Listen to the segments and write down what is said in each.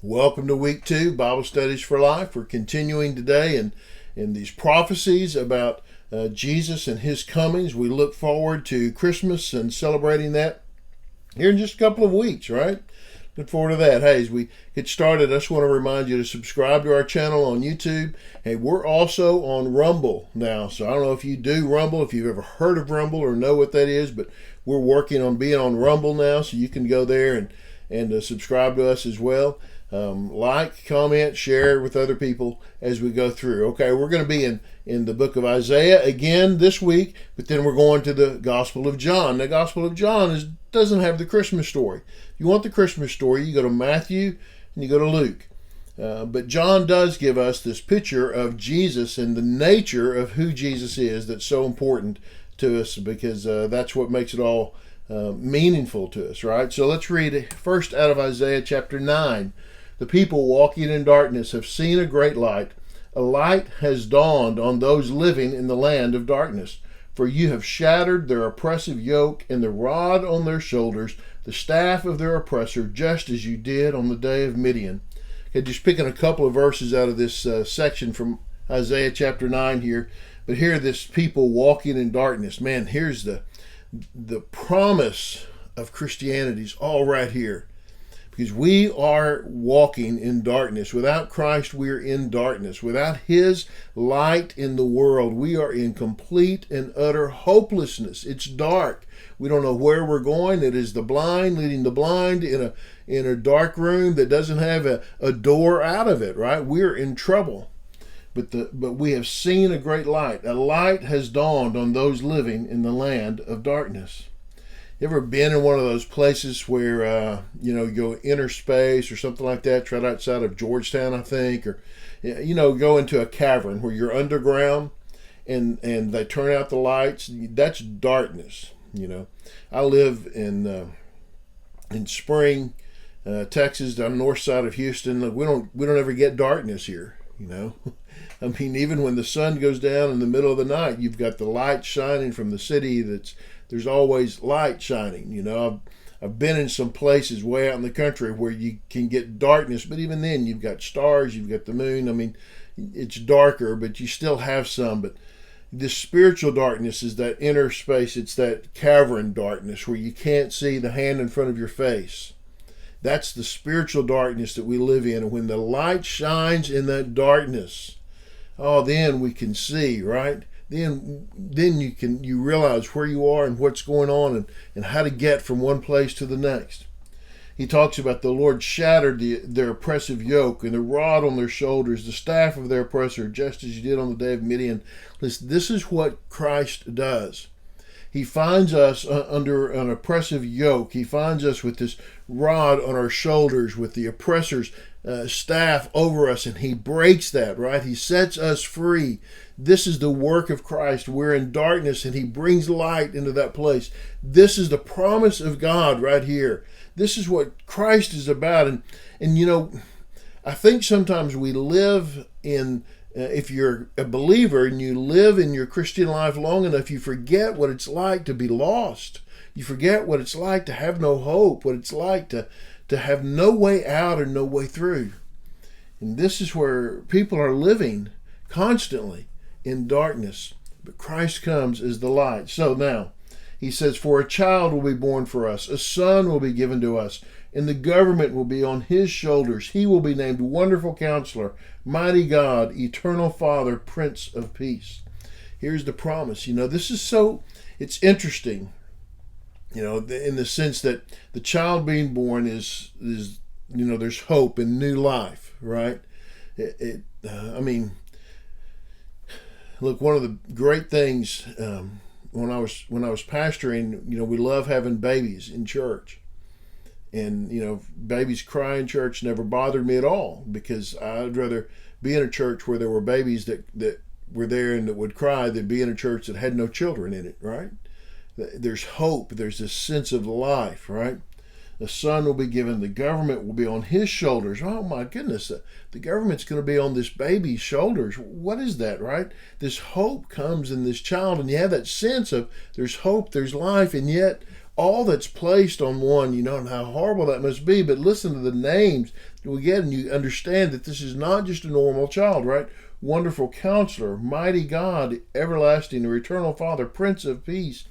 Welcome to week 2, Bible Studies for Life. We're continuing today in these prophecies about Jesus and his comings. We look forward to Christmas and celebrating that here in just a couple of weeks, right? Look forward to that. Hey, as we get started, I just want to remind you to subscribe to our channel on YouTube. Hey, we're also on Rumble now. So I don't know if you do Rumble, if you've ever heard of Rumble or know what that is, but we're working on being on Rumble now, so you can go there and subscribe to us as well. Like, comment, share with other people as we go through. Okay, we're going to be in the book of Isaiah again this week, but then we're going to the Gospel of John. The Gospel of John doesn't have the Christmas story. If you want the Christmas story, you go to Matthew and you go to Luke. But John does give us this picture of Jesus and the nature of who Jesus is that's so important to us, because that's what makes it all meaningful to us, right? So let's read first out of Isaiah chapter 9. The people walking in darkness have seen a great light. A light has dawned on those living in the land of darkness. For you have shattered their oppressive yoke and the rod on their shoulders, the staff of their oppressor, just as you did on the day of Midian. Okay, just picking a couple of verses out of this section from Isaiah chapter 9 here. But here, this people walking in darkness. Man, here's the promise of Christianity is all right here. Because we are walking in darkness. Without Christ, we're in darkness. Without his light in the world, we are in complete and utter hopelessness. It's dark. We don't know where we're going. It is the blind leading the blind in a dark room that doesn't have a door out of it, right? We're in trouble. But we have seen a great light. A light has dawned on those living in the land of darkness. You ever been in one of those places where, you go inner space or something like that, right outside of Georgetown, I think, or, go into a cavern where you're underground and they turn out the lights? That's darkness, I live in Spring, Texas, on the north side of Houston. Look, we don't ever get darkness here, I mean, even when the sun goes down in the middle of the night, you've got the light shining from the city. There's always light shining. I've been in some places way out in the country where you can get darkness, but even then you've got stars, you've got the moon. I mean, it's darker, but you still have some. But this spiritual darkness is that inner space. It's that cavern darkness where you can't see the hand in front of your face. That's the spiritual darkness that we live in. And when the light shines in that darkness, then we can see, right? Then you realize where you are and what's going on and how to get from one place to the next. He talks about the Lord shattered their oppressive yoke and the rod on their shoulders, the staff of their oppressor, just as you did on the day of Midian. Listen, this is what Christ does. He finds us under an oppressive yoke. He finds us with this rod on our shoulders, with the oppressor's staff over us, and he breaks that, right? He sets us free. This is the work of Christ. We're in darkness, and he brings light into that place. This is the promise of God right here. This is what Christ is about. And I think sometimes we live in if you're a believer and you live in your Christian life long enough, you forget what it's like to be lost. You forget what it's like to have no hope, what it's like to have no way out or no way through. And this is where people are living constantly in darkness. But Christ comes as the light. So now, he says, for a child will be born for us, a son will be given to us, and the government will be on his shoulders. He will be named Wonderful Counselor, Mighty God, Eternal Father, Prince of Peace. Here's the promise. This is it's interesting, in the sense that the child being born is there's hope and new life, right? Look, one of the great things when I was pastoring, we love having babies in church. And, babies cry in church never bothered me at all, because I'd rather be in a church where there were babies that were there and that would cry than be in a church that had no children in it, right? There's hope. There's this sense of life, right? The son will be given. The government will be on his shoulders. Oh, my goodness. The government's going to be on this baby's shoulders. What is that, right? This hope comes in this child, and you have that sense of there's hope, there's life, and yet all that's placed on one, and how horrible that must be. But listen to the names that we get, and you understand that this is not just a normal child, right? Wonderful Counselor, Mighty God, Everlasting or Eternal Father, Prince of Peace.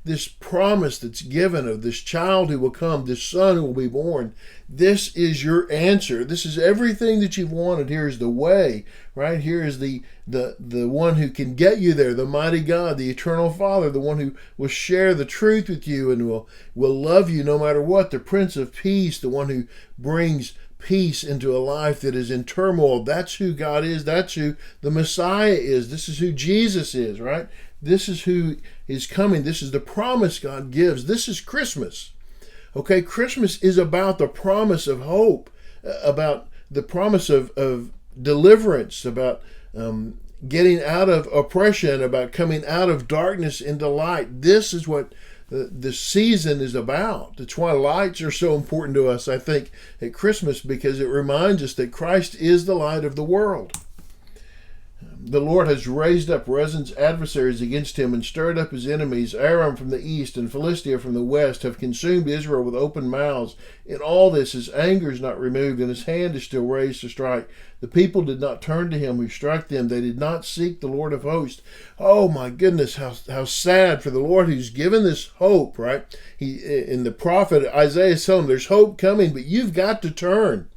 This promise that's given of this child who will come, this son who will be born. This is your answer. This is everything that you've wanted. Here is the way, right? Here is the one who can get you there, the mighty God, the eternal Father, the one who will share the truth with you and will love you no matter what, the Prince of Peace, the one who brings peace into a life that is in turmoil. That's who God is. That's who the Messiah is. This is who Jesus is, right? This is who is coming. This is the promise God gives. This is Christmas. Okay, Christmas is about the promise of hope, about the promise of deliverance, about getting out of oppression, about coming out of darkness into light. This is what the season is about. That's why lights are so important to us, I think, at Christmas, because it reminds us that Christ is the light of the world. The Lord has raised up Rezin's adversaries against him and stirred up his enemies. Aram from the east and Philistia from the west have consumed Israel with open mouths. In all this, his anger is not removed, and his hand is still raised to strike. The people did not turn to him who struck them. They did not seek the Lord of hosts. Oh my goodness, how sad for the Lord who's given this hope, right? In the prophet Isaiah is telling him there's hope coming, but you've got to turn.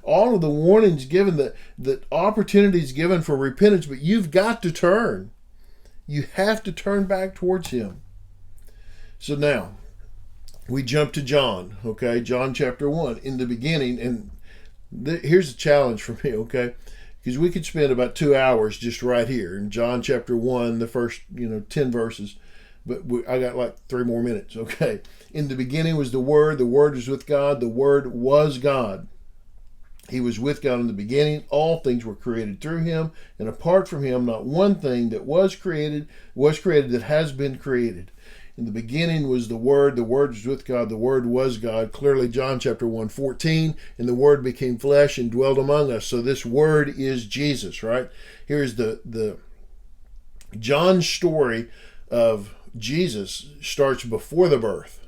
All of the warnings given, the opportunities given for repentance, but you've got to turn. You have to turn back towards him. So now, we jump to John, okay? John chapter 1, in the beginning, and here's a challenge for me, okay? Because we could spend about 2 hours just right here in John chapter 1, the first, 10 verses. But I got like 3 more minutes, okay? In the beginning was the Word was with God, the Word was God. He was with God in the beginning. All things were created through him, and apart from him, not one thing that was created that has been created. In the beginning was the Word was with God, the Word was God. Clearly, John chapter 1:14, and the Word became flesh and dwelt among us. So this Word is Jesus, right? Here's the John's story of Jesus starts before the birth.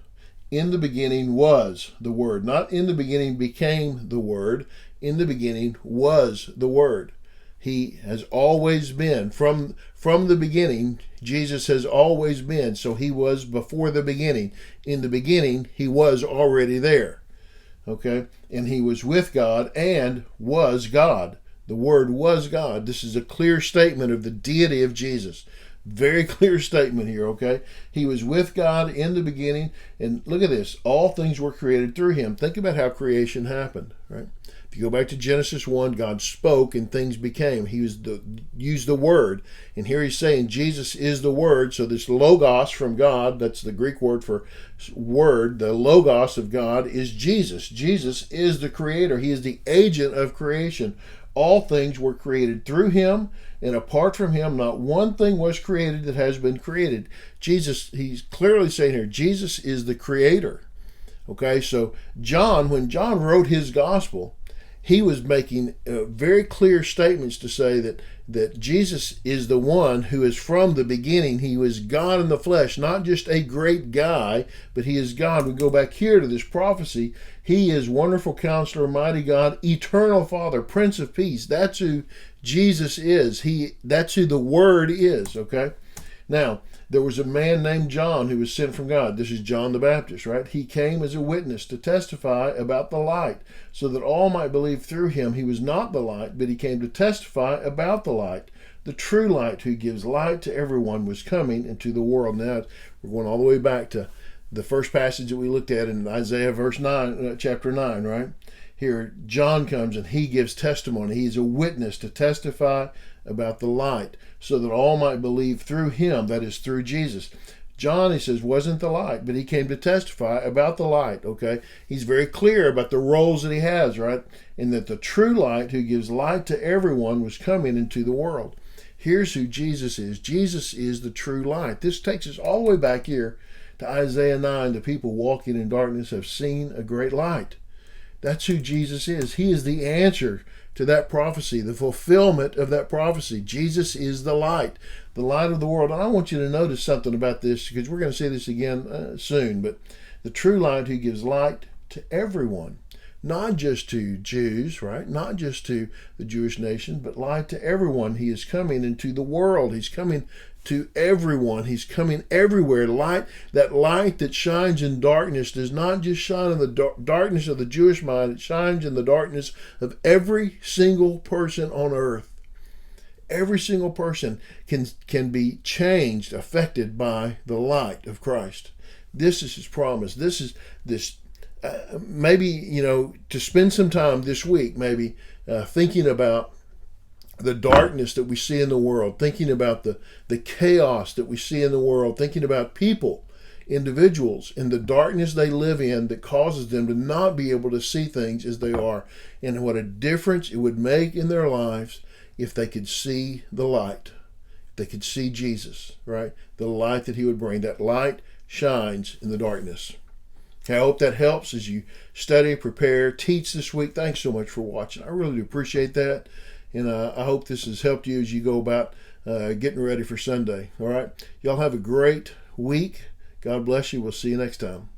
In the beginning was the Word. Not in the beginning became the Word. In the beginning was the Word. He has always been. From the beginning, Jesus has always been. So he was before the beginning. In the beginning, he was already there. Okay? And he was with God and was God. The Word was God. This is a clear statement of the deity of Jesus. Very clear statement here, okay? He was with God in the beginning. And look at this. All things were created through him. Think about how creation happened, right? If you go back to Genesis 1, God spoke and things became. He used the Word. And here he's saying Jesus is the Word. So this logos from God, that's the Greek word for word, the logos of God is Jesus. Jesus is the creator. He is the agent of creation. All things were created through him, and apart from him, not one thing was created that has been created. Jesus, he's clearly saying here, Jesus is the creator. Okay, so when John wrote his gospel, he was making very clear statements to say that Jesus is the one who is from the beginning. He was God in the flesh, not just a great guy, but he is God. We go back here to this prophecy. He is Wonderful Counselor, Mighty God, Eternal Father, Prince of Peace. That's who Jesus is. That's who the Word is, okay? Now, there was a man named John who was sent from God. This is John the Baptist, right? He came as a witness to testify about the light, so that all might believe through him. He was not the light, but he came to testify about the light. The true light who gives light to everyone was coming into the world. Now, we're going all the way back to the first passage that we looked at in Isaiah chapter 9, right? Here, John comes and he gives testimony. He's a witness to testify about the light, so that all might believe through him, that is, through Jesus. John, he says, wasn't the light, but he came to testify about the light, okay? He's very clear about the roles that he has, right? And that the true light who gives light to everyone was coming into the world. Here's who Jesus is. Jesus is the true light. This takes us all the way back here to Isaiah 9. The people walking in darkness have seen a great light. That's who Jesus is. He is the answer to that prophecy, the fulfillment of that prophecy. Jesus is the light of the world. And I want you to notice something about this, because we're going to say this again soon, but the true light who gives light to everyone, not just to Jews, right? Not just to the Jewish nation, but light to everyone. He is coming into the world. He's coming to everyone. He's coming everywhere. Light, that light that shines in darkness does not just shine in the darkness of the Jewish mind. It shines in the darkness of every single person on earth. Every single person can be changed, affected by the light of Christ. This is his promise. This is this. Maybe, to spend some time this week, maybe thinking about the darkness that we see in the world, thinking about the chaos that we see in the world, thinking about people, individuals, and the darkness they live in that causes them to not be able to see things as they are, and what a difference it would make in their lives if they could see the light. If they could see Jesus, right? The light that he would bring. That light shines in the darkness. I hope that helps as you study, prepare, teach this week. Thanks so much for watching. I really do appreciate that. And I hope this has helped you as you go about getting ready for Sunday. All right. Y'all have a great week. God bless you. We'll see you next time.